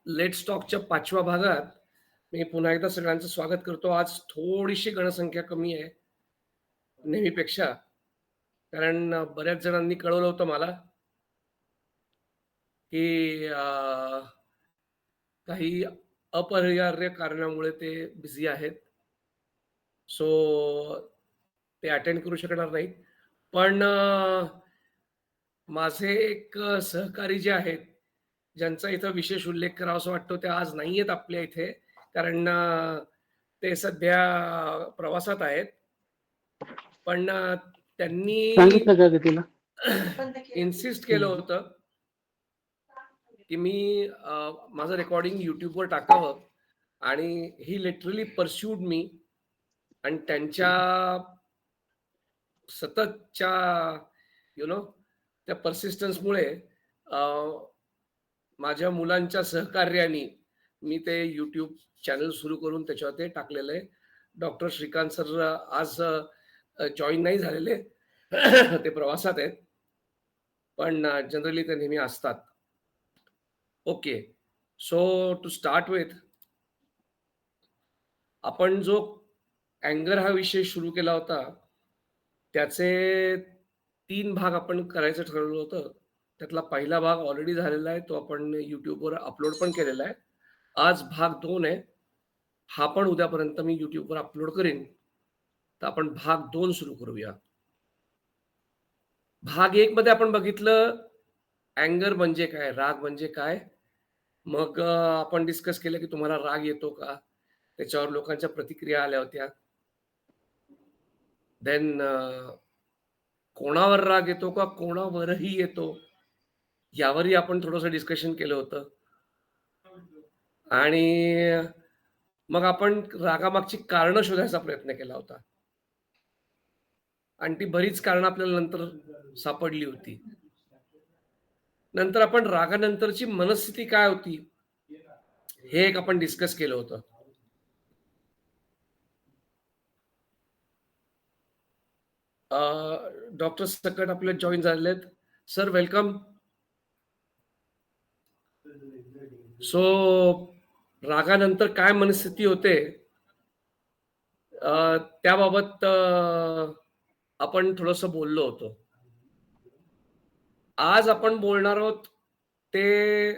Let's टॉकच्या 5व्या भागात मी पुन्हा एकदा सगळ्यांचं स्वागत करतो. आज थोडीशी गणसंख्या कमी आहे नेहमीपेक्षा. कारण बऱ्याच जणांनी कळवलं होतं मला, की काही अपरिहार्य कारणामुळे ते बिझी आहेत. सो ते अटेंड करू शकणार नाहीत. पण माझे एक सहकारी जे आहेत, ज्यांचा इथं विशेष उल्लेख करावासा वाटतो, ते आज नाही आहेत आपल्या इथे. कारण ते सध्या प्रवासात आहेत. पण त्यांनी सांगितलं का ग तिला? इन्सिस्ट केलं होतं, की मी माझं रेकॉर्डिंग YouTubeवर टाकावं आणि ही लिटरली पर्स्यूड मी आणि त्यांच्या सततच्या यू नो त्या पर्सिस्टन्समुळे माझ्या मुलांच्या सहकार्याने मी ते YouTube चॅनल सुरू करून त्याच्यावर ते टाकलेलं आहे. डॉक्टर श्रीकांत सर आज जॉईन नाही झालेले. ते प्रवासात आहेत. पण जनरली ते नेहमी असतात. Okay. So to start with आपण जो अँगर हा विषय सुरू केला होता, त्याचे 3 भाग आपण करायचं ठरवलं होतं. त्यातला पहिला भाग ऑलरेडी झालेला आहे. तो आपण YouTubeवर अपलोड पण केलेला आहे. आज भाग 2 आहे. हा पण उद्यापर्यंत मी YouTubeवर अपलोड करीन. तर आपण भाग 2 सुरू करूया. भाग 1 मध्ये आपण बघितलं अँगर म्हणजे काय? राग म्हणजे काय? मग आपण डिस्कस केलं की तुम्हाला राग येतो का? त्याच्यावर लोकांच्या प्रतिक्रिया आल्या होत्या. देन कोणावर राग येतो का कोणावरही येतो? यावरही आपण थोडंसं डिस्कशन केलं होतं. आणि मग आपण रागामागची कारणं शोधायचा प्रयत्न केला होता. आणि ती बरीच कारणं आपल्याला नंतर सापडली होती. नंतर आपण रागानंतरची मनस्थिती काय होती? हे एक आपण डिस्कस केलं होतं. डॉक्टर सकट आपले जॉईन झालेले आहेत. Sir welcome. सो रागानंतर काय मनस्थिती होते त्याबाबत आपण थोडंसं बोललो होतो. आज आपण बोलणार आहोत ते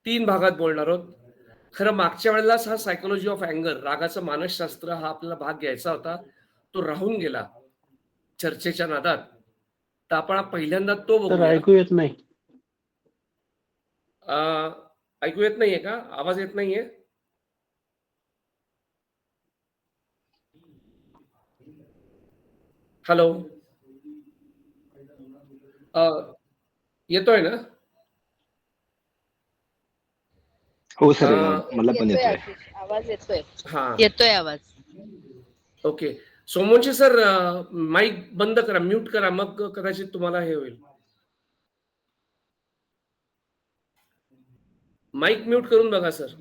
3 भागात बोलणार आहोत. खरं मागच्या वेळेलाच हा सायकोलॉजी ऑफ अँगर, रागाचं मानसशास्त्र हा आपल्याला भाग घ्यायचा होता. तो राहून गेला चर्चेच्या नादात. तर आपण पहिल्यांदा तो तर बघूया. ऐकू येत नाही. ऐकू येत नाहीये का? आवाज येत नाहीये? हॅलो. येतोय ना? हो सर, मला पण येतोय येतोय. आशिष, आवाज येतोय. हा. येतोय आवाज. ओके. सोमवंशी सर माईक बंद करा, म्यूट करा, मग कदाचित तुम्हाला हे होईल. माईक म्यूट करून बघा सर.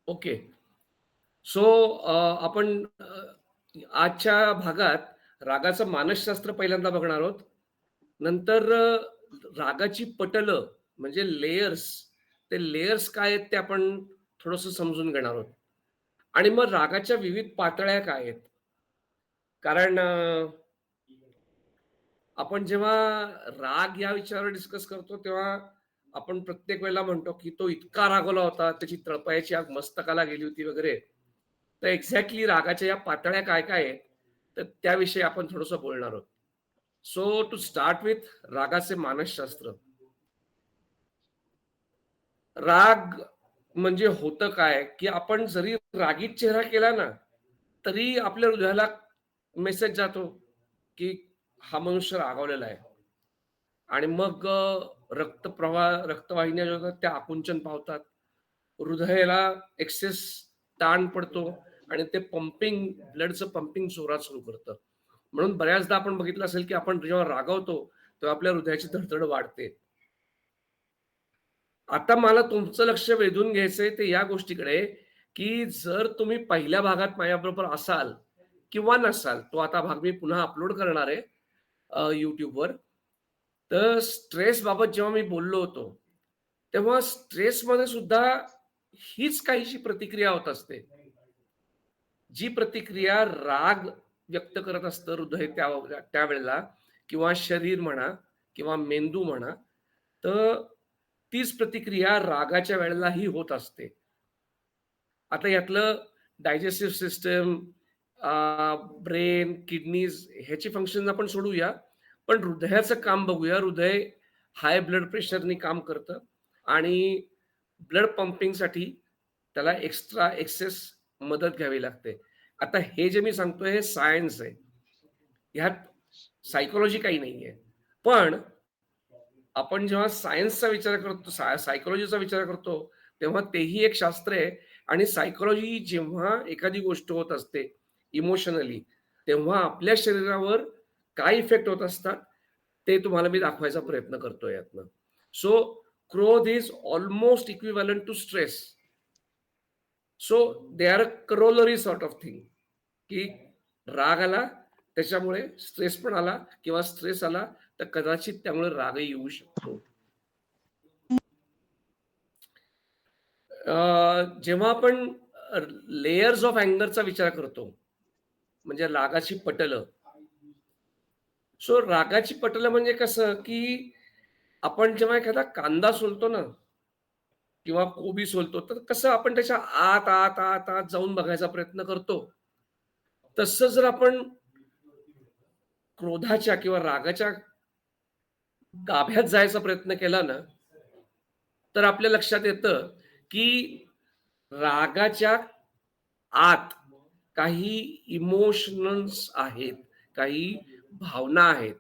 ओके. सो आपण आजच्या भागात रागाचं मानसशास्त्र पहिल्यांदा बघणार आहोत. नंतर रागाची पटलं म्हणजे लेयर्स, ते लेयर्स काय आहेत ते आपण थोडंसं समजून घेणार आहोत. आणि मग रागाच्या विविध पातळ्या काय आहेत? कारण आपण जेव्हा राग या विषयावर डिस्कस करतो तेव्हा आपण प्रत्येक वेळेला म्हणतो की तो इतका रागवला होता, त्याची तळपायाची आग मस्तकाला गेली होती वगैरे. तर एक्झॅक्टली रागाच्या या पातळ्या काय काय आहेत, तर त्याविषयी आपण थोडंसं बोलणार आहोत. सो टू स्टार्ट विथ रागाचे मानसशास्त्र. राग म्हणजे होतं काय, की आपण जरी रागीत चेहरा केला ना, तरी आपल्या हृदयाला मेसेज जातो, की हा मनुष्य रागावलेला आहे. आणि मग रक्तप्रवाह, रक्तवाहिन्या ज्या होतात त्या आकुंचन पावतात. हृदयाला एक्सेस ताण पडतो आणि ते पंपिंग, ब्लडचं पंपिंग जोरात सुरू करतं. म्हणून बऱ्याचदा आपण बघितलं असेल, की आपण जेव्हा रागावतो, तेव्हा आपल्या हृदयाची धडधड वाढते. आता मला तुमचं लक्ष वेधून घ्यायचंय ते या गोष्टीकडे, की जर तुम्ही पहिल्या भागात माझ्याबरोबर असाल किंवा नसाल, तो आता भाग मी पुन्हा अपलोड करणार आहे YouTubeवर. तर स्ट्रेस बाबत जेव्हा मी बोललो होतो, तेव्हा स्ट्रेसमध्ये सुद्धा हीच काहीशी प्रतिक्रिया होत असते. जी प्रतिक्रिया राग व्यक्त करत असतं हृदय त्यावेळेला किंवा शरीर म्हणा किंवा मेंदू म्हणा, तर तीच प्रतिक्रिया रागाच्या वेळेलाही होत असते. आता यातलं डायजेस्टिव्ह सिस्टम, ब्रेन, किडनीज ह्याची फंक्शन्स आपण सोडूया. पण हृदयाचं काम बघूया. हृदय हाय ब्लड प्रेशरनी काम करतं आणि ब्लड पंपिंगसाठी त्याला एक्स्ट्रा एक्सेस मदत घ्यावी लागते. आता हे जे मी सांगतोय हे सायन्स आहे. ह्यात सायकॉलॉजी काही नाहीये. पण आपण जेव्हा सायन्सचा विचार करतो, सायकॉलॉजीचा विचार करतो, तेव्हा तेही एक शास्त्र आहे आणि सायकॉलॉजी जेव्हा एखादी गोष्ट होत असते इमोशनली, तेव्हा आपल्या शरीरावर काय इफेक्ट होत असतात, ते तुम्हाला मी दाखवायचा प्रयत्न करतोय यातनं. सो क्रोध is almost equivalent to stress. So they are a corollary sort of thing, की राग आला, त्याच्यामुळे स्ट्रेस पण आला किंवा स्ट्रेस आला, तर कदाचित त्यामुळे रागही येऊ शकतो. जेव्हा आपण लेयर्स ऑफ अँगरचा विचार करतो, म्हणजे रागाची पटलं. सो रागाची पटलं म्हणजे कसं, की आपण जेव्हा एखादा कांदा सोलतो ना किंवा कोबी सोलतो, तर कसं आपण त्याच्या आत, आत, आत, आत जाऊन बघायचा प्रयत्न करतो. तसं जर आपण क्रोधाच्या किंवा रागाच्या गाभ्यात जायचा प्रयत्न केला ना, तर आपल्या लक्षात येतं, की रागाच्या आत काही इमोशनल्स आहेत, काही भावना आहेत.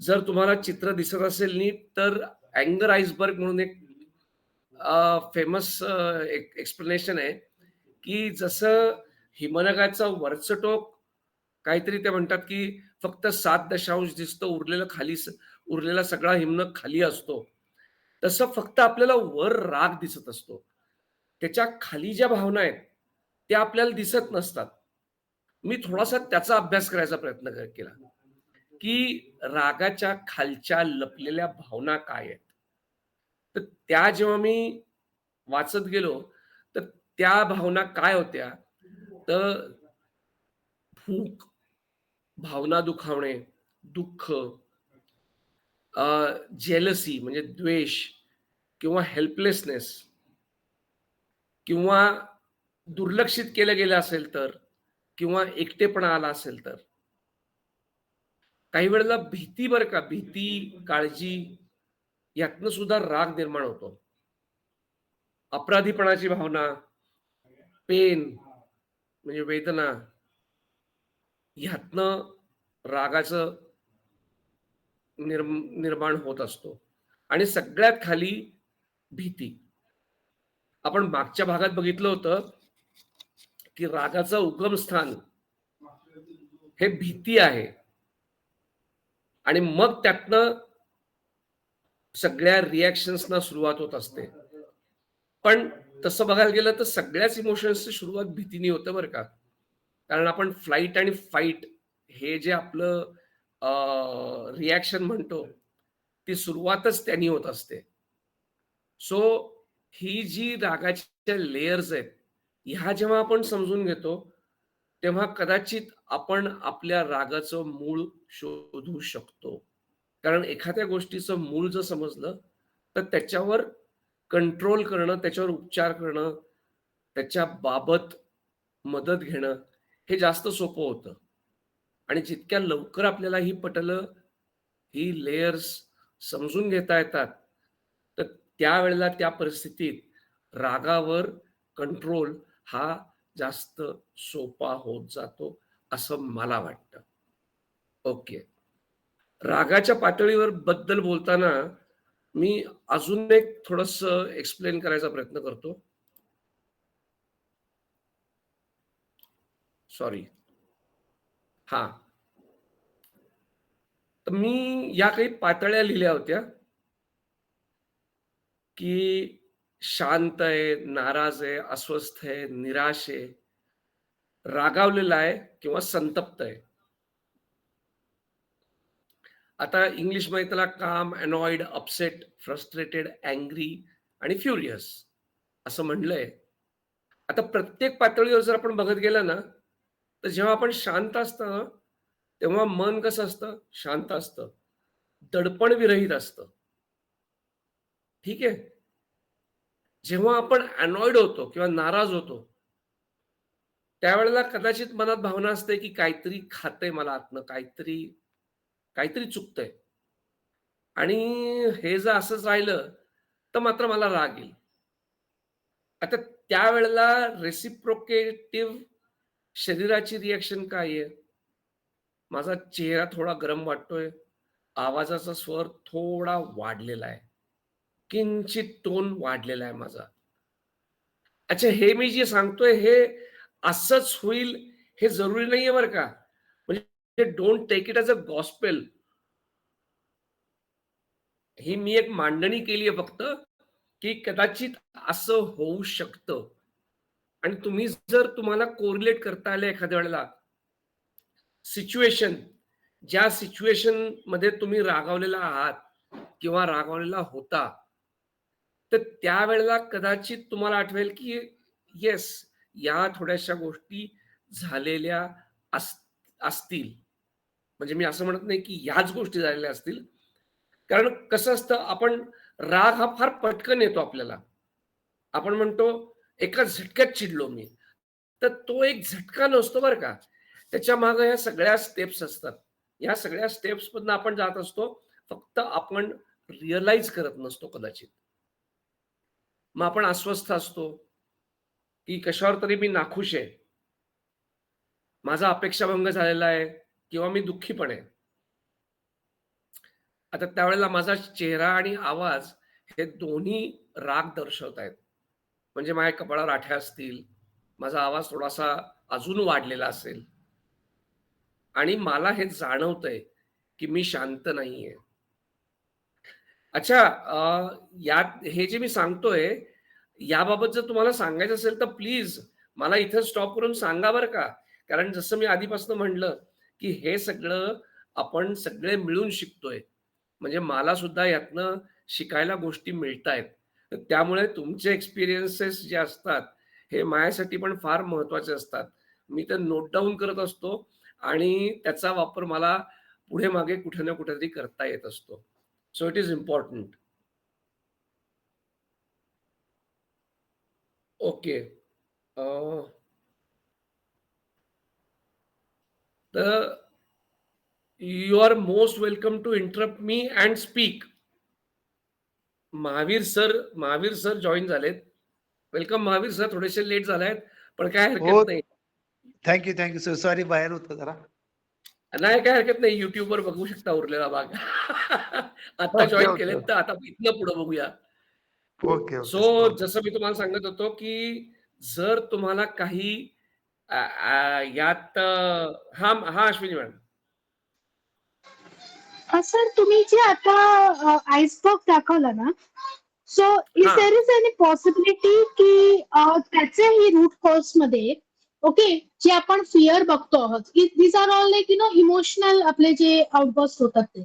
जर तुम्हाला चित्र दिसत असेल नीट, तर अँगर आइसबर्ग म्हणून एक फेमस एक एक्सप्लेनेशन आहे, की जसं हिमनगाचं वरचं टोक काहीतरी ते म्हणतात, की फक्त 7 दिसतं, उरलेला सगळा हिमनग खाली असतो. तसं फक्त आपल्याला वर राग दिसत असतो. त्याच्या खाली ज्या भावना आहेत, त्या आपल्याला दिसत नसतात. मी थोडासा त्याचा अभ्यास करायचा प्रयत्न केला, की रागाच्या खालच्या लपलेल्या भावना काय आहेत? तर त्या जेव्हा मी वाचत गेलो, तर त्या भावना काय होत्या? तर भूक, भावना दुखावणे, दुःख, जेलसी म्हणजे द्वेष किंवा हेल्पलेसनेस किंवा दुर्लक्षित केलं गेलं असेल तर किंवा एकटेपणा आला असेल तर. काही वेळेला भीती बरं का, भीती, काळजी यातनं सुद्धा राग निर्माण होतो. अपराधीपणाची भावना, पेन म्हणजे वेदना ह्यातनं रागाचं निर्माण होत असतो आणि सगळ्यात खाली भीती. आपण मागच्या भागात बघितलं होतं, की रागाचं उगमस्थान हे भीती आहे आणि मग त्यातनं सगळ्या रिएक्शन्सना सुरुवात होत असते. पण तसं बघायला गेलं तर सगळ्याच इमोशन्सची सुरुवात भीतीने होतं बरं का. कारण आपण फ्लाइट आणि फाईट हे जे आपलं रिएक्शन म्हणतो, ती सुरुवातच त्यांनी होत असते. सो ही जी रागाच्या लेयर्स आहेत, ह्या जेव्हा आपण समजून घेतो, तेव्हा कदाचित आपण आपल्या रागाचं मूळ शोधू शकतो. कारण एखाद्या गोष्टीचं मूळ जर समजलं, तर त्याच्यावर कंट्रोल करणं, त्याच्यावर उपचार करणं, त्याच्या बाबत मदत घेणं, हे जास्त सोपं होतं. आणि जितक्या लवकर आपल्याला ही पटलं, ही लेयर्स समजून घेता येतात, तर त्यावेळेला त्या परिस्थितीत रागावर कंट्रोल हा जास्त सोपा होत जातो, असं मला वाटतं. ओके. रागाच्या पातळीवर बद्दल बोलताना मी अजून एक थोडंसं एक्सप्लेन करायचा प्रयत्न करतो. सॉरी. हां. तर मी या काही पातळ्या लिहिल्या होत्या, की शांत आहे, नाराज आहे, अस्वस्थ आहे, निराश आहे, रागावलेला आहे किंवा संतप्त आहे. आता इंग्लिशमध्ये त्याला काम, अनॉइड, अपसेट, फ्रस्ट्रेटेड, अँग्री आणि फ्युरियस असं म्हणलंय. आता प्रत्येक पातळीवर जर आपण बघत गेलं ना, तर जेव्हा आपण शांत असतो ना, तेव्हा मन कसं असतं? शांत असतं. दडपण विरहित असतं. ठीक आहे? जेव्हा आपण अनॉइड होतो किंवा नाराज होतो, त्यावेळेला कदाचित मनात भावना असते, की काहीतरी खातंय मला आतनं, काहीतरी काहीतरी चुकतंय आणि हे जर असंच राहिलं, तर मात्र मला राग येईल. आता त्यावेळेला रेसिप्रोकेटिव्ह शरीराची रिएक्शन काय आहे? माझा चेहरा थोडा गरम वाटतोय, आवाजाचा स्वर थोडा वाढलेला आहे. किंचित टोन वाढलेला आहे माझा. अच्छा हे मी जे सांगतोय हे असंच होईल हे जरुरी नाहीये बरं का. म्हणजे don't take it as a gospel. ही मी एक मांडणी केली आहे फक्त, की कदाचित असं होऊ शकतं आणि तुम्ही जर तुम्हाला कोरिलेट करता आलं एखाद्या वेळेला सिच्युएशन, ज्या सिच्युएशनमध्ये तुम्ही रागावलेला आहात किंवा रागावलेला होता, तर त्यावेळेला कदाचित तुम्हाला आठवेल, की येस, या थोड्याशा गोष्टी झालेल्या अस असतील. म्हणजे मी असं म्हणत नाही, की ह्याच गोष्टी झालेल्या असतील. कारण कसं असतं, आपण राग हा फार पटकन येतो आपल्याला. आपण म्हणतो, एका झटक्यात चिडलो मी. तर तो एक झटका नसतो बरं का. त्याच्यामागे ह्या सगळ्या स्टेप्स असतात. ह्या सगळ्या स्टेप्समधनं आपण जात असतो. फक्त आपण रिअलाईज करत नसतो कदाचित. मग आपण अस्वस्थ असतो, की कशावर तरी मी नाखुश आहे. माझा अपेक्षाभंग झालेला आहे किंवा मी दुःखी पण आहे. आता त्यावेळेला माझा चेहरा आणि आवाज हे दोन्ही राग दर्शवतायत. म्हणजे माझ्या कपाळावर आठ्या असतील, माझा आवाज थोडासा अजून वाढलेला असेल आणि मला हे जाणवतंय, की मी शांत नाहीये. अच्छा यात हे जे मी सांगतोय, याबाबत जर तुम्हाला सांगायचं असेल तर प्लीज मला इथं स्टॉप करून सांगा बरं का. कारण जसं मी आधीपासून म्हटलं, की हे सगळं आपण सगळे मिळून शिकतोय. म्हणजे मला सुद्धा यातनं शिकायला गोष्टी मिळतायत. तर त्यामुळे तुमचे एक्सपिरियन्सेस जे असतात, हे माझ्यासाठी पण फार महत्त्वाचे असतात. मी ते नोट डाउन करत असतो आणि त्याचा वापर मला पुढे-मागे कुठे ना कुठेतरी करता येत असतो. So it is important. Okay. Uh, तर you are most welcome to interrupt me and speak. Mahavir sir join झालेत. Welcome Mahavir sir. थोडेसे लेट झालेत, पण काय हो. हरकत नाही. Thank you sir. सॉरी बाहेर होतो जरा. नाही, काय हरकत नाही. YouTubeवर बघू शकता उरलेला भाग. आता ओके, जॉइन ओके. केलेत, तर आता इथनं पुढे बघूया. Okay, so okay sir. Okay. जसं मी तुम्हाला सांगत होतो, की जर तुम्हाला काही यात हां, हां, अश्विनी मॅडम. सर तुम्ही जे आता आईसबर्ग दाखवला ना, सो इफ हां, देर इज एनी पॉसिबिलिटी की त्याच्याही रूट कॉज मध्ये ओके जे आपण फिअर बघतो आहोत these are all like emotional आपले जे आउटबर्स्ट होतात ते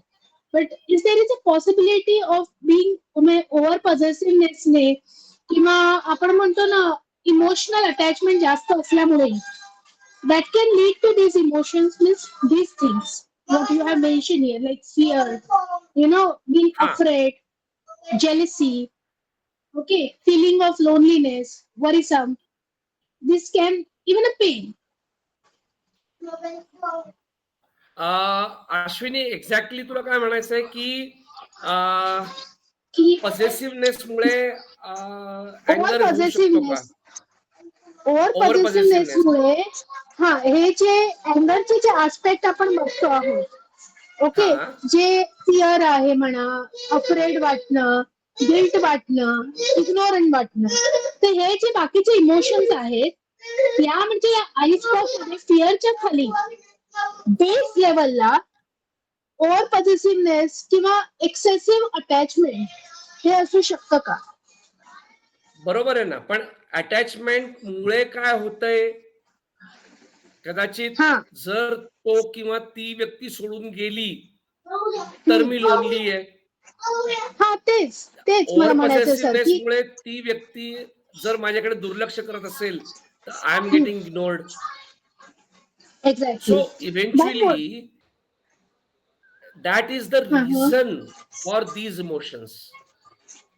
but is there is a possibility of being over पॉझेसिव्हनेसने किंवा आपण म्हणतो ना इमोशनल अटॅचमेंट जास्त असल्यामुळे that can lead to these emotions means these things what you have mentioned here like fear being हां. afraid jealousy okay feeling of loneliness worrisome this can even a pain Ashwini exactly तुला काय म्हणायचंय, की की पॉझेसिव्हनेसमुळे over अँगर होऊ शकतो का? पॉझेसिव्हनेस over over पॉझेसिव्हनेस पॉझेसिव्हनेस. मुळे हा हे जे अँगरचे जे आस्पेक्ट आपण बघतो आहोत ओके हां. जे फिअर आहे म्हणा अफ्रेड वाटणं गिल्ट वाटणं इग्नोरंट वाटणं तर हे जे बाकीचे इमोशन्स आहेत या म्हणजे या आईसबर्ग फिअरच्या खाली बेस लेवलला ओव्हर पॉझेसिव्हनेस किंवा एक्सेसिव्ह अटॅचमेंट हे असू शकतं का बरोबर आहे ना. पण अटॅचमेंटमुळे काय होतंय, कदाचित हा जर तो किंवा ती व्यक्ती सोडून गेली, तर मी लोनली आहे. हा तेच तेच मला ओव्हर म्हणायचं सर की पॉसेसिव्हनेसमुळे ती व्यक्ती जर माझ्याकडे दुर्लक्ष करत असेल तर I am getting ignored. Exactly so eventually that is the reason for these emotions.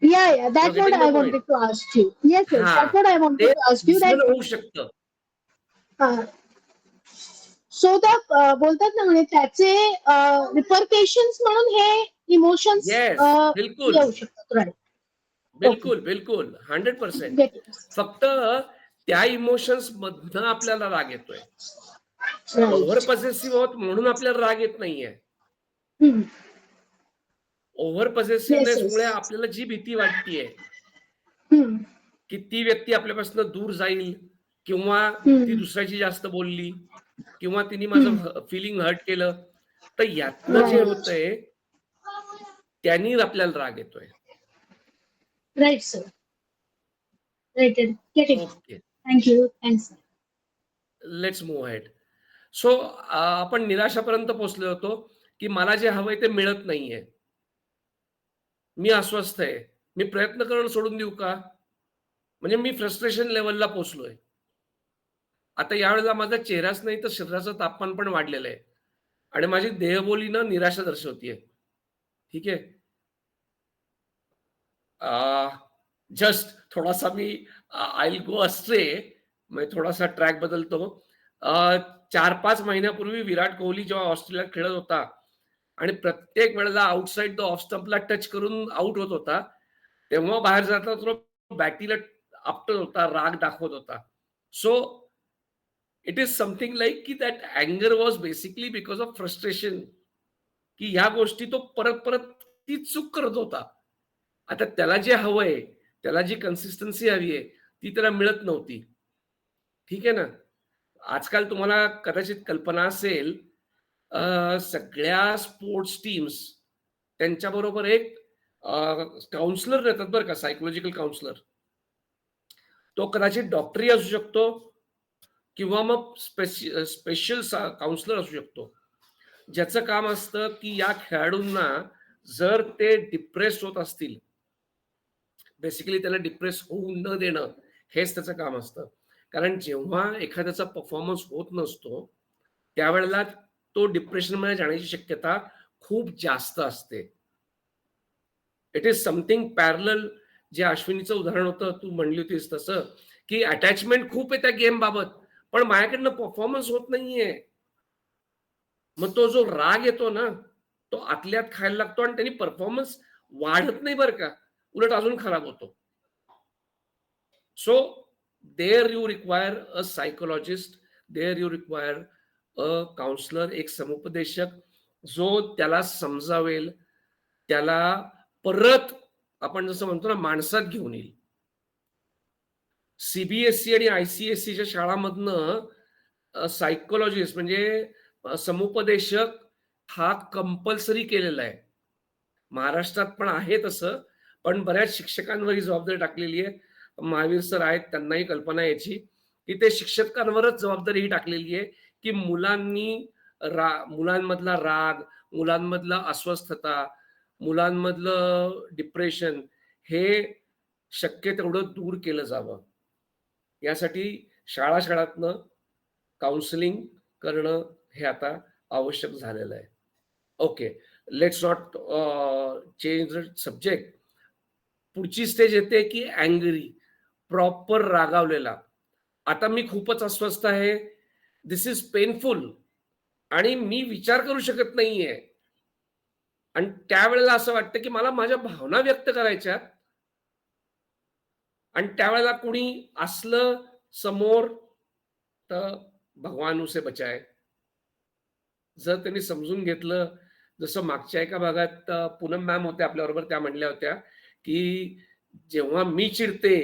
yeah You're that's what getting I my point? wanted to ask you. Yes हा, that's what I ते wanted to ask you reason that होऊ शकतं. So the बोलतात ना म्हणजे त्याचे रिपरकेशन्स म्हणून हे इमोशन्स येस, बिलकुल येऊ शकतात. राईट. बिलकुल बिलकुल 100%. फक्त त्या इमोशन्स मधनं आपल्याला राग येतोय. ओव्हर पॉसेसिव्ह होत म्हणून आपल्याला राग येत नाहीये. ओव्हर पॉसेसिव्हनेस मुळे आपल्याला जी भीती वाटतेय की ती व्यक्ती आपल्यापासून दूर जाईल किंवा ती दुसऱ्याची जास्त बोलली किंवा तिने माझं फिलिंग हर्ट केलं, तर यातनं जे होतंय त्यांनी आपल्याला राग येतोय. Right sir. Right. Okay, thank you. Thanks. Let's move ahead. So आपण निराशापर्यंत पोहोचलो होतो की मला जे हवंय ते मिळत नाहीये, मी अस्वस्थ आहे, मी प्रयत्न करणं सोडून देऊ का, म्हणजे मी फ्रस्ट्रेशन लेवलला पोहोचलोय. आता यावेळेला माझा चेहराच नाही तर शरीराचं तापमान पण वाढलेलं आहे आणि माझी देहबोली ना निराशा दर्शवतीये. ठीक आहे. जस्ट थोडासा मी आय गो अस्ट्रे, म्हणजे थोडासा ट्रॅक बदलतो. 4-5 महिन्यापूर्वी विराट कोहली जेव्हा ऑस्ट्रेलियात खेळत होता आणि प्रत्येक वेळेला आउटसाइड द ऑफ स्टंपला टच करून आउट होत होता, तेव्हा बाहेर जाता तो बॅटीला आपटत होता, राग दाखवत होता. So it is something like की दॅट अँगर was basically because of frustration, की ह्या गोष्टी तो परत परत ती चूक करत होता. आता त्याला जे हवंय, त्याला जी कन्सिस्टन्सी हवी आहे ती त्याला मिळत नव्हती. ठीक आहे ना. आजकाल तुम्हाला कदाचित कल्पना असेल, सगळ्या स्पोर्ट्स टीम्स त्यांच्याबरोबर एक काउन्सिलर येतात बरं का, सायकोलॉजिकल काउन्सिलर. तो कदाचित डॉक्टरही असू शकतो किंवा मग स्पेशल काउन्सिलर असू शकतो, ज्याचं काम असतं की या खेळाडूंना जर ते डिप्रेस होत असतील, बेसिकली त्याला डिप्रेस होऊ न देणं हेच त्याचं काम असतं. कारण जेव्हा एखाद्याचा परफॉर्मन्स होत नसतो त्यावेळेला तो डिप्रेशनमध्ये जाण्याची शक्यता खूप जास्त असते. It is something parallel. जे अश्विनीचं उदाहरण होतं, तू म्हणली होतीस तसं, की अटॅचमेंट खूप आहे त्या गेम बाबत, पण माझ्याकडनं परफॉर्मन्स होत नाहीये. मग तो जो राग येतो ना, तो आतल्यात खायला लागतो आणि त्यांनी परफॉर्मन्स वाढत नाही बरं का, उलट अजून खराब होतो. So there you require a psychologist, there you require a counsellor, एक समुपदेशक जो त्याला समजावेल, त्याला परत आपण जसं म्हणतो ना माणसात घेऊन येईल. सीबीएसई आणि आयसीएसईच्या शाळांमधनं सायकोलॉजिस्ट म्हणजे समुपदेशक हा कंपल्सरी केलेला आहे. महाराष्ट्रात पण आहे तसं, पण बऱ्याच शिक्षकांवर ही जबाबदारी टाकलेली आहे. महावीर सर आहेत, त्यांनाही कल्पना याची की ते शिक्षकांवरच जबाबदारी ही टाकलेली आहे की मुलांमधला राग, मुलांमधला अस्वस्थता, मुलांमधलं डिप्रेशन हे शक्य तेवढं दूर केलं जावं. यासाठी शाळातनं काउन्सिलिंग करणं हे आता आवश्यक झालेलं आहे. Okay, let's not change the subject. पुढची स्टेज येते की अँग्री, प्रॉपर रागावलेला. आता मी खूपच अस्वस्थ आहे, दिस इज पेनफुल आणि मी विचार करू शकत नाहीये आणि त्यावेळेला असं वाटतं की मला माझ्या भावना व्यक्त करायच्या आणि त्यावेळेला कुणी असलं समोर तर भगवान उसे बचाए. जर त्यांनी समजून घेतलं, जसं मागच्या एका भागात पूनम मॅम होत्या आपल्याबरोबर, त्या म्हणल्या होत्या की जेव्हा मी चिडते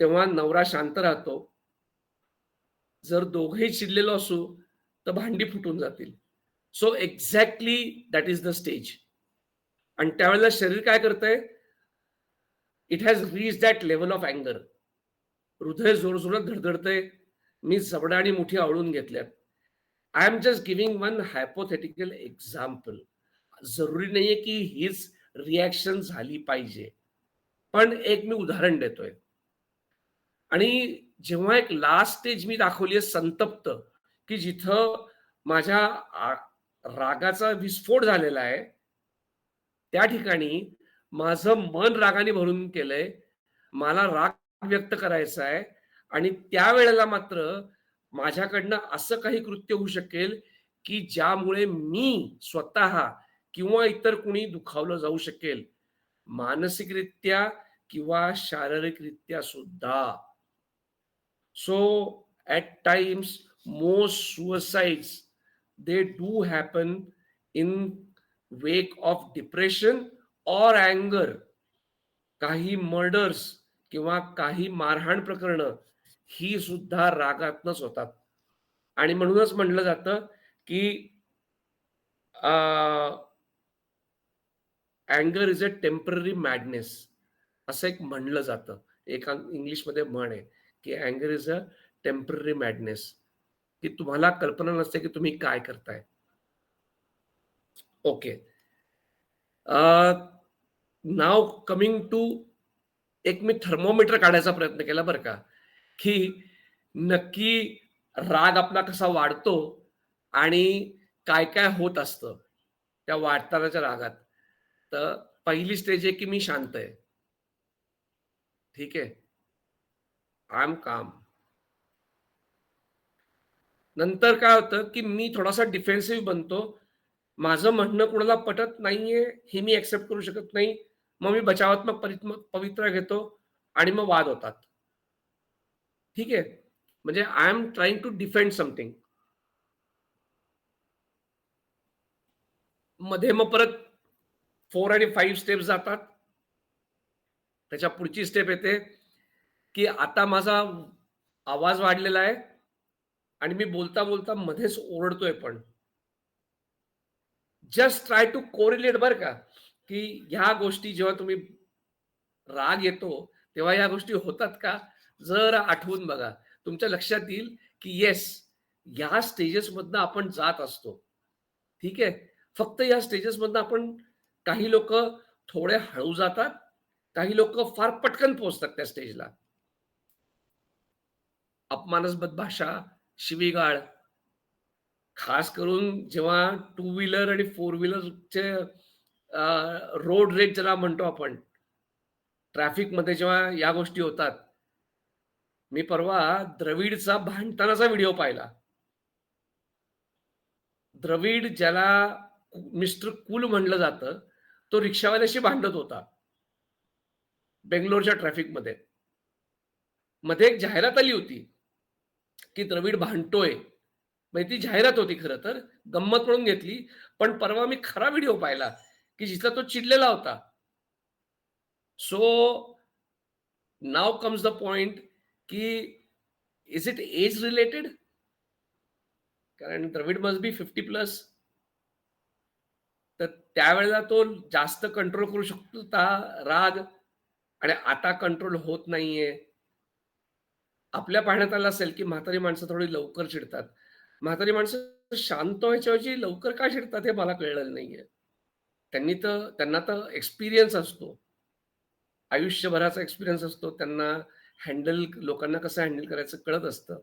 तेव्हा नवरा शांत राहतो, जर दोघेही चिडलेलो असू तर भांडी फुटून जातील. So exactly that is the stage. आणि त्यावेळेला शरीर काय करतंय, it has reach that level of अँगर. हृदय जोरजोरात धडधडतंय, मी जबडा आणि मुठी आवळून घेतल्यात. I am just giving one hypothetical example. जरुरी नाहीये की हीच रिॲक्शन झाली पाहिजे, पण एक मी उदाहरण देतोय. आणि जेव्हा एक लास्ट स्टेज मी दाखवली आहे संतप्त, की जिथं माझ्या रागाचा विस्फोट झालेला आहे, त्या ठिकाणी माझं मन रागाने भरून केलंय. मला राग व्यक्त करायचा आहे आणि त्यावेळेला मात्र माझ्याकडनं असं काही कृत्य होऊ शकेल, की ज्यामुळे मी स्वतः किंवा इतर कुणी दुखावलं जाऊ शकेल. मानसिकरित्या किंवा शारीरिकरित्या सुद्धा. So at times, most suicides they do happen in wake of depression or anger. काही मर्डर्स किंवा काही मारहाण प्रकरणं ही सुद्धा रागातनच होतात. आणि म्हणूनच म्हटलं जातं की अँगर इज अ टेम्पररी मॅडनेस असं एक म्हणलं जातं. एका इंग्लिशमध्ये म्हण आहे की अँगर इज अ टेम्पररी मॅडनेस, की तुम्हाला कल्पना नसते की तुम्ही काय करताय. ओके, नाव कमिंग टू, एक मी थर्मोमीटर काढायचा प्रयत्न केला बरं का, की नक्की राग आपला कसा वाढतो आणि काय काय होत असतं त्या वाढतानाच्या रागात. तर पहिली स्टेज आहे की मी शांत आहे. ठीक आहे, आय एम काम. नंतर काय होतं की मी थोडासा डिफेन्सिव्ह बनतो. माझं म्हणणं कुणाला पटत नाहीये हे मी ऍक्सेप्ट करू शकत नाही. मग मी बचावात्मक पवित्रा घेतो आणि मग वाद होतात. ठीक आहे, म्हणजे I am trying to defend something. मध्ये मग परत 4 आणि 5 स्टेप्स जातात. त्याच्या पुढची स्टेप येते की आता माझा आवाज वाढलेला आहे आणि मी बोलता बोलता मध्येच ओरडतोय. पण जस्ट ट्राय टू कोरिलेट बरं का, की ह्या गोष्टी जेव्हा तुम्ही राग येतो तेव्हा ह्या गोष्टी होतात का, जर आठवून बघा. तुमच्या लक्षात येईल की येस, या स्टेजेस मधनं आपण जात असतो. ठीक आहे, फक्त या स्टेजेस मधनं आपण, काही लोक थोडे हळू जातात, काही लोक फार पटकन पोहोचतात त्या स्टेजला. अपमानास्पद भाषा, शिवीगाळ, खास करून जेव्हा 2 व्हीलर आणि 4 व्हीलरचे रोड रेज ज्याला म्हणतो आपण, ट्रॅफिकमध्ये जेव्हा या गोष्टी होतात. मी परवा द्रविडचा भांडतानाचा व्हिडिओ पाहिला. द्रविड, ज्याला मिस्टर कूल म्हणलं जातं, तो रिक्षावाल्याशी भांडत होता बेंगलोरच्या ट्रॅफिकमध्ये. मध्ये एक जाहिरात आली होती की द्रविड भांडतोय. म्हणजे ती जाहिरात होती, खरं तर गंमत म्हणून घेतली. पण परवा मी खरा व्हिडिओ पाहिला की जिथला तो चिडलेला होता. So now comes the point की इज इट एज रिलेटेड? कारण द्रविड मस्ट बी 50+. तर त्यावेळेला तो जास्त कंट्रोल करू शकतो होता राग, आणि आता कंट्रोल होत नाहीये. आपल्या पाहण्यात आलं असेल की म्हातारी माणसं थोडी लवकर चिडतात. म्हातारी माणसं शांत व्हायच्याऐवजी लवकर का चिडतात हे मला कळलेलं नाहीये. त्यांना तर एक्सपिरियन्स असतो, आयुष्यभराचा एक्सपिरियन्स असतो. त्यांना लोकांना कसं हँडल करायचं कळत असतं.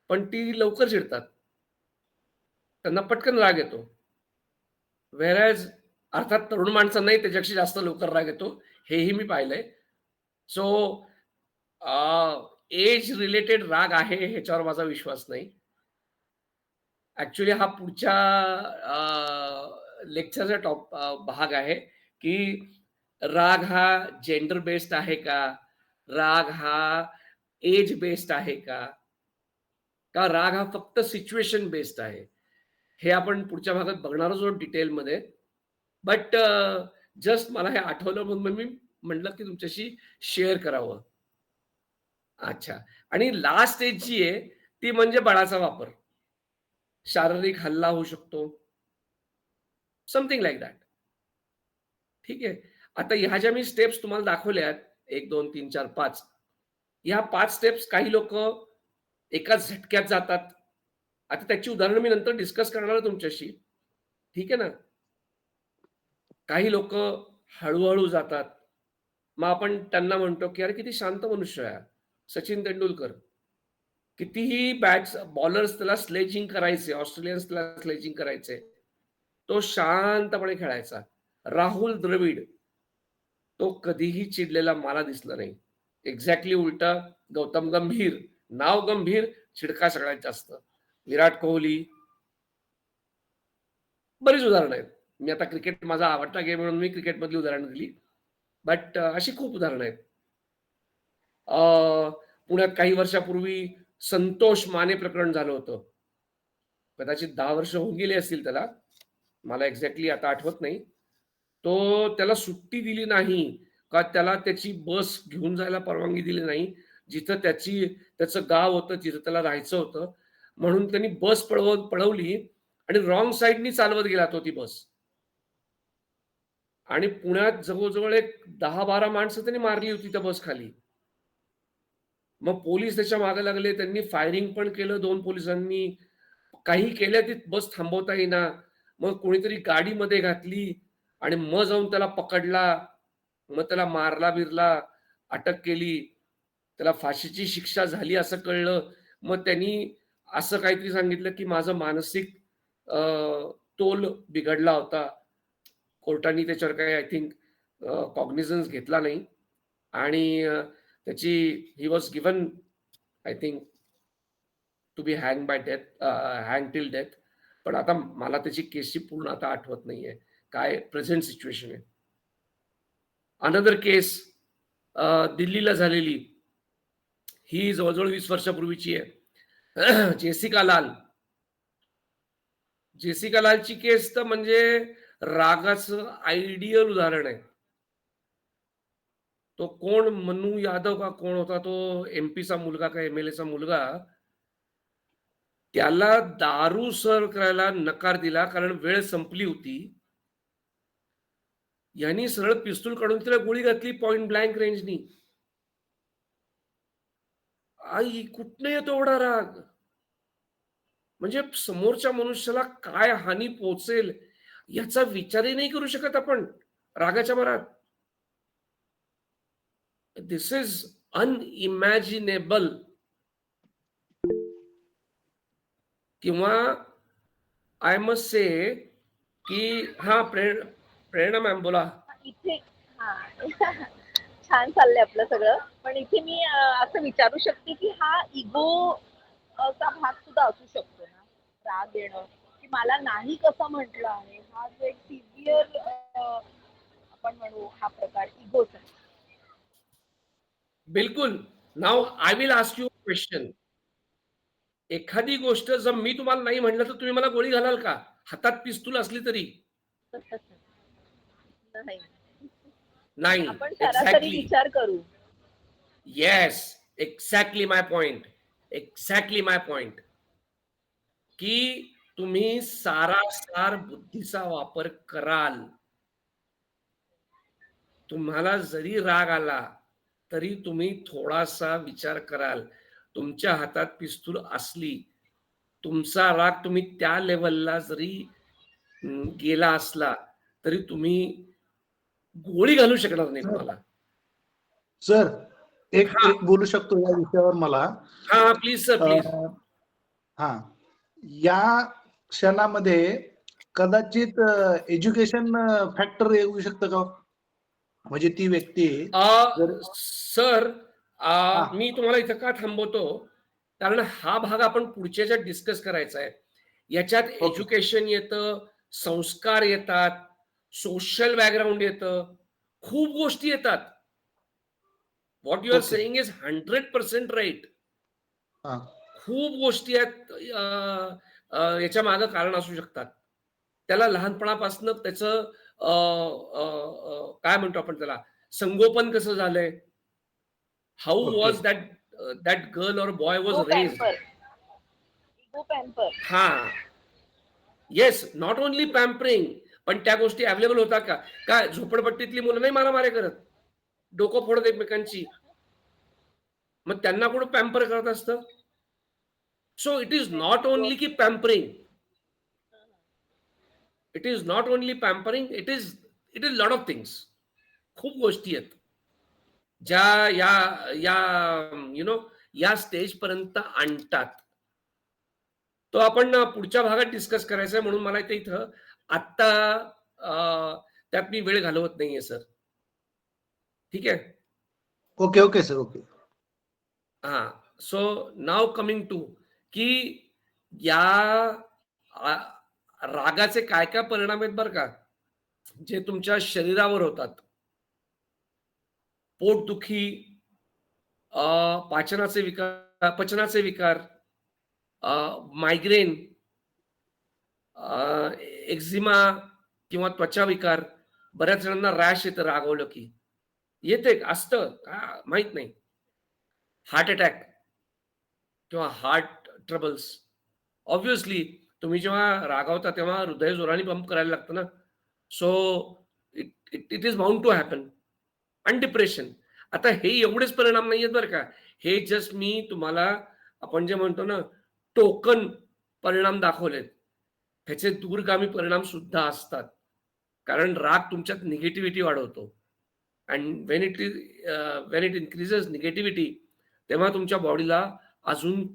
पण ती लवकर चिडतात, त्यांना पटकन राग येतो. व्हेअरएज अर्थात तरुण माणसांनाही त्याच्यापेक्षा जास्त लवकर राग येतो, हेही मी पाहिलंय. सो एज रिलेटेड राग आहे ह्याच्यावर माझा विश्वास नाही. ऍक्च्युली हा पुढच्या लेक्चरचा भाग आहे की राग हा जेंडर बेस्ड आहे का, राग हा एज बेस्ड आहे का, राग हा फक्त सिच्युएशन बेस्ड आहे. हे आपण पुढच्या भागात बघणारच आहोत डिटेलमध्ये. बट जस्ट मला हे आठवलं म्हणून मी म्हटलं की तुमच्याशी शेअर करावं. अच्छा, आणि लास्ट स्टेज जी आहे ती म्हणजे बळाचा वापर. शारीरिक हल्ला होऊ शकतो, समथिंग लाईक दॅट. ठीक आहे, आता ह्या ज्या मी स्टेप्स तुम्हाला दाखवल्यात, 1 2 3 4 5, ह्या 5 स्टेप्स काही लोक एकाच झटक्यात जातात, आता त्याची उदाहरणं मी नंतर डिस्कस करणार आहे तुमच्याशी. ठीक आहे ना? काही लोक हळू जातात. मग आपण त्यांना म्हणतो, की "अरे किती शांत मनुष्य आहे हा." सचिन तेंडुलकर. कितीही बॅट्स बॉलर्स त्याला स्लेजिंग करायचे, ऑस्ट्रेलियन्स त्याला स्लेजिंग करायचे. तो शांतपणे खेळायचा. राहुल द्रविड, तो कधीही चिडलेला मला दिसला नाही. एक्झॅक्टली उलटा गौतम गंभीर, नाव गंभीर, चिडका सगळ्यात जास्त. विराट कोहली, बरीच उदाहरणं आहेत. मी आता क्रिकेट माझा आवडता गेम म्हणून मी क्रिकेटमधली उदाहरणं दिली. बट अशी खूप उदाहरणं आहेत. पुण्यात काही वर्षापूर्वी संतोष माने प्रकरण झालं होतं. कदाचित 10 वर्ष होऊन गेली असतील त्याला. मला एक्झॅक्टली आता आठवत नाही. तो त्याला सुट्टी दिली नाही का त्याला त्याची बस घेऊन जायला परवानगी दिली नाही. जिथं त्याचं गाव होतं, जिथं त्याला राहायचं होतं. म्हणून त्यांनी बस पळवली आणि रॉंग साइडनी चालवत गेला तो ती बस. आणि पुण्यात जवळ एक 10-12 माणसं त्यांनी मारली होती त्या बस खाली. मग पोलीस त्याच्या मागे लागले. त्यांनी फायरिंग पण केलं 2 पोलिसांनी. काही केल्या ती बस थांबवता येईना. मग कोणीतरी गाडीमध्ये घातली आणि मग जाऊन त्याला पकडला. मग त्याला मारला-बिरला, अटक केली. त्याला फाशीची शिक्षा झाली असं कळलं. मग त्यांनी असं काहीतरी सांगितलं, की माझं मानसिक तोल बिघडला होता. कोर्टाने त्याच्यावर काही आय थिंक कॉग्निझन्स घेतला नाही आणि त्याची he was given I think to be hang by death, hang till death. पण आता मला त्याची केसची पूर्ण आता आठवत नाहीये. काय प्रेझेंट सिच्युएशन आहे. अनदर केस दिल्लीला झालेली. ही जवळ 20 वर्षापूर्वीची आहे. जेसिका लाल. जेसिका लालची केस तर म्हणजे रागाचं आयडियल उदाहरण आहे. तो कोण मन्नू यादव का कोण होता तो एमपीचा मुलगा का एमएलएचा मुलगा, त्याला दारू सर्व्ह करायला नकार दिला कारण वेळ संपली होती. यांनी सरळ पिस्तूल काढून तिला गोळी घातली पॉइंट ब्लँक रेंजनी. आई कुठनं येतो एवढा राग? म्हणजे समोरच्या मनुष्याला काय हानी पोहोचेल याचा विचारही नाही करू शकत आपण रागाच्या भरात. दिस इज अनइमॅजिनेबल. किंवा आय मस्ट से की हा प्रेरणा मॅम बोला. इथे हा छान चाललंय आपलं सगळं, पण इथे मी असं विचारू शकते की हा इगो चा भाग सुद्धा असू शकतो ना, राग येणं की मला नाही कसं म्हटलं आहे, हा जो एक सिव्हिअर आपण म्हणू हा प्रकार इगोचा. बिलकुल. Now I will ask you question. एखादी गोष्ट जर मी तुम्हाला नाही म्हटलं तर तुम्ही मला गोळी घालाल का? हातात पिस्तूल असली तरी नाही, नाही. आपण सरासरी एक्झॅक्टली. विचार करू. येस, एक्झॅक्टली माय पॉइंट. एक्झॅक्टली माय पॉइंट. की तुम्ही सारासार बुद्धीचा वापर कराल. तुम्हाला जरी राग आला तरी तुम्ही थोडासा विचार कराल. तुमच्या हातात पिस्तूल असली, तुमचा राग तुम्ही त्या लेवलला जरी गेला असला तरी तुम्ही गोळी घालू शकणार नाही कोणाला. सर एक हा एक बोलू शकतो या विषयावर मला. हा प्लीज सर प्लीज. हा या क्षणामध्ये कदाचित एज्युकेशन फॅक्टर येऊ शकतं का? म्हणजे ती व्यक्ती जर सर मी तुम्हाला इथं का थांबवतो कारण हा भाग आपण पुढच्या डिस्कस करायचा आहे. याच्यात एज्युकेशन येतं, संस्कार येतात, सोशल बॅकग्राऊंड येतं, खूप गोष्टी येतात. What you are saying is 100% right. खूप गोष्टी आहेत याच्या मागं कारण असू शकतात. त्याला लहानपणापासून त्याचं काय म्हणतो आपण त्याला संगोपन कसं झालंय, हाऊ वॉज दॅट गर्ल और boy was raised. Ego pamper. हा येस, नॉट ओनली पॅम्परिंग, पण त्या गोष्टी अवेलेबल होता का? काय झोपडपट्टीतली मुलं नाही मारामारी करत, डोकं फोडत एकमेकांची. मग त्यांना कोण पॅम्पर करत असतं? So it is not only की pampering, it is not only pampering, it is lot of things. खूप गोष्टी आहेत ज्या या या यु नो या स्टेज पर्यंत आणतात. तो आपण पुढच्या भागात डिस्कस करायचा आहे, म्हणून मला ते इथं आत्ता त्यात मी वेळ घालवत नाहीये सर. ठीक आहे. Okay okay sir, okay. हा, सो नाव कमिंग टू की या रागाचे काय काय परिणाम आहेत बरं का, जे तुमच्या शरीरावर होतात. पोटदुखी, पचनाचे विकार, मायग्रेन, एक्झिमा किंवा त्वचा विकार. बऱ्याच जणांना रॅश येतं रागवलं की. येते असतं का माहित नाही. हार्ट अटॅक किंवा हार्ट ट्रबल्स. ऑब्व्हियसली तुम्ही जेव्हा रागावता तेव्हा हृदय जोराने पंप करायला लागतं ना. So it is bound to happen. आणि डिप्रेशन. आता हे एवढेच परिणाम नाही आहेत बरं का. हे जस्ट मी तुम्हाला आपण जे म्हणतो ना टोकन परिणाम दाखवलेत. ह्याचे दूरगामी परिणाम सुद्धा असतात. कारण राग तुमच्यात निगेटिव्हिटी वाढवतो. And Wien it increases negativity, तेव्हा तुमच्या बॉडीला अजून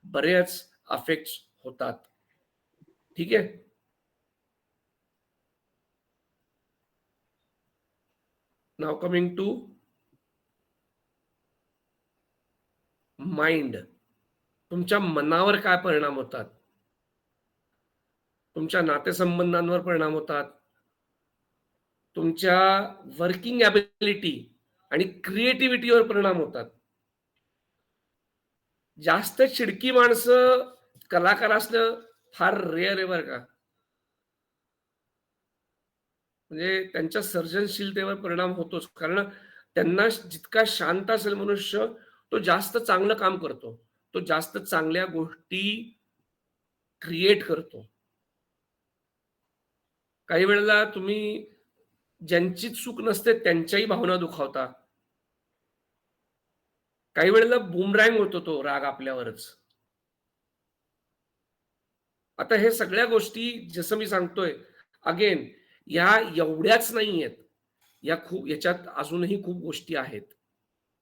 बरेच अफेक्ट्स होतात. ठीक आहे. नाव कमिंग टू माइंड. तुमच्या मनावर काय परिणाम होतात, तुमच्या नातेसंबंधांवर परिणाम होतात, तुमच्या वर्किंग ॲबिलिटी आणि क्रिएटिव्हिटीवर परिणाम होतात. जास्त चिडकी माणसं कलाकार असणं फार रेअर आहे बरं का. म्हणजे त्यांच्या सर्जनशीलतेवर परिणाम होतोच. कारण त्यांना जितका शांत असेल मनुष्य, तो जास्त चांगलं काम करतो, तो जास्त चांगल्या गोष्टी क्रिएट करतो. काही वेळेला तुम्ही ज्यांची चूक नसते त्यांच्याही भावना दुखावता. काही वेळेला बुमरँग होतो तो राग आपल्यावरच. आता हे सगळ्या गोष्टी जसं मी सांगतोय अगेन, या एवढ्याच नाही आहेत. याच्यात अजूनही खूप गोष्टी आहेत.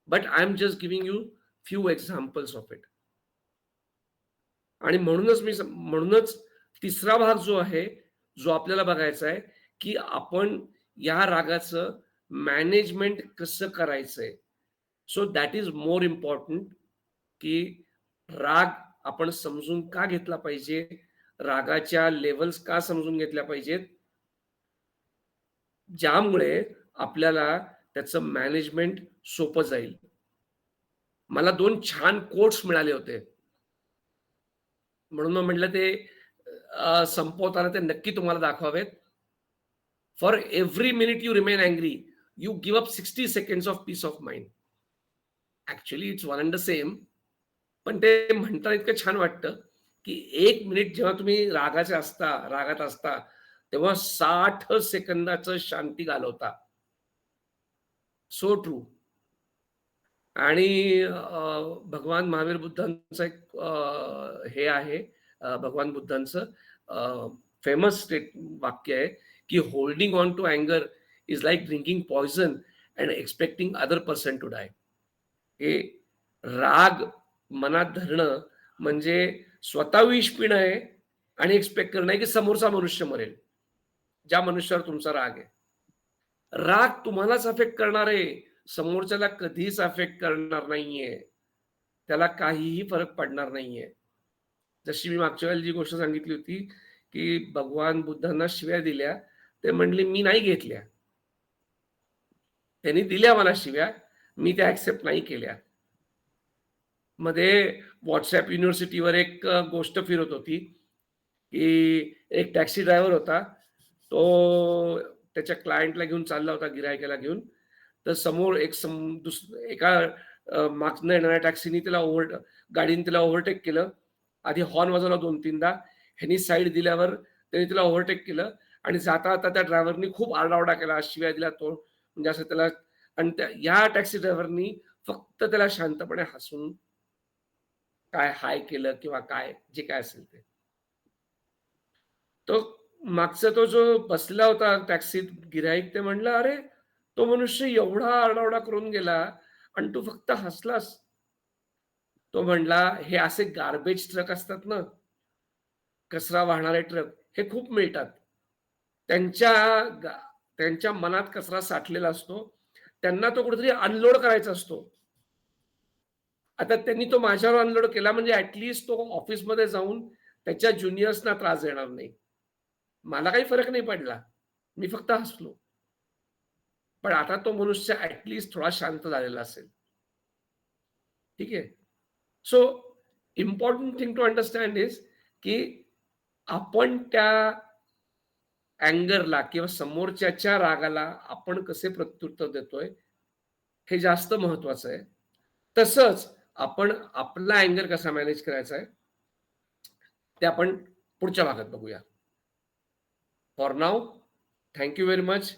But I am just giving you few examples of it. आणि म्हणूनच तिसरा भाग जो आहे, जो आपल्याला बघायचा आहे की आपण या रागाचं मॅनेजमेंट कसं करायचंय. So that is more important की राग आपण समजून का घेतला पाहिजे, रागाच्या लेवल्स का समजून घेतल्या पाहिजेत, ज्यामुळे आपल्याला त्याचं मॅनेजमेंट सोपं जाईल. मला 2 छान कोट्स मिळाले होते, म्हणून म्हटलं ते संपवताना ते नक्की तुम्हाला दाखवावेत. For every minute you remain angry, you give up 60 seconds of peace of mind. Actually it's one and the same, पण ते म्हणताना इतकं छान वाटतं की 1 मिनिट जेव्हा तुम्ही रागात असता तेव्हा 60 सेकंदाचं शांती घालवता. So true. आणि भगवान महावीर बुद्धांचं एक हे आहे, भगवान बुद्धांचं फेमस वाक्य आहे की होल्डिंग ऑन टू अँगर is like drinking poison and expecting other person to die. हे राग मनात धरणं म्हणजे स्वतः विष पिणं आहे आणि एक्सपेक्ट करणं आहे की समोरचा मनुष्य मरेल, ज्या मनुष्यावर तुमचा राग आहे. राग तुम्हालाच अफेक्ट करणार आहे, समोरच्याला कधीच अफेक्ट करणार नाहीये. त्याला काहीही फरक पडणार नाहीये. जशी मी मागच्या वेळेला जी गोष्ट सांगितली होती की भगवान बुद्धांना शिव्या दिल्या, ते म्हणले मी नाही घेतल्या. त्यांनी दिल्या मला शिव्या, मी त्या ऍक्सेप्ट नाही केल्या. मध्ये व्हॉट्सअप युनिव्हर्सिटीवर एक गोष्ट फिरत होती की एक टॅक्सी ड्रायव्हर होता, तो त्याच्या क्लायंटला घेऊन चालला होता, गिरायकाला घेऊन. तर समोर एका मागनं येणाऱ्या टॅक्सीने गाडीने त्याला ओव्हरटेक केलं. आधी हॉर्न वाजवला 2-3दा. ह्यांनी साईड दिल्यावर त्यांनी त्याला ओव्हरटेक केलं आणि जाता त्या ड्रायव्हरनी खूप आरडाओरडा केला, शिव्या दिल्या. तो म्हणजे असं त्याला, आणि या टॅक्सी ड्रायव्हरनी फक्त त्याला शांतपणे हसून काय हाय केलं किंवा काय जे काय असेल ते. तो मागचा तो जो बसला होता टॅक्सीत गिऱ्हाईक ते म्हणलं, "अरे, तो मनुष्य एवढा आरडाओरडा करून गेला आणि तू फक्त हसलास." तो म्हणला, "हे असे गार्बेज ट्रक असतात ना, कचरा वाहणारे ट्रक, हे खूप मिळतात. त्यांच्या गा त्यांच्या मनात कचरा साठलेला असतो. त्यांना तो कुठेतरी अनलोड करायचा असतो. आता त्यांनी तो माझ्यावर अनलोड केला म्हणजे तो ऑफिसमध्ये जाऊन त्याच्या ज्युनियर्सना त्रास देणार नाही. मला काही फरक नाही पडला. मी फक्त हसलो. पण आता तो मनुष्य थोडा शांत झालेला असेल. ठीक आहे. So important thing to understand is की आपण त्या अँगरला किंवा समोरच्याच्या रागाला आपण कसे प्रत्युत्तर देतोय, हे जास्त महत्वाचं आहे. तसंच आपण आपला अँगर कसा मॅनेज करायचा आहे, ते आपण पुढच्या भागात बघूया. For now, thank you very much.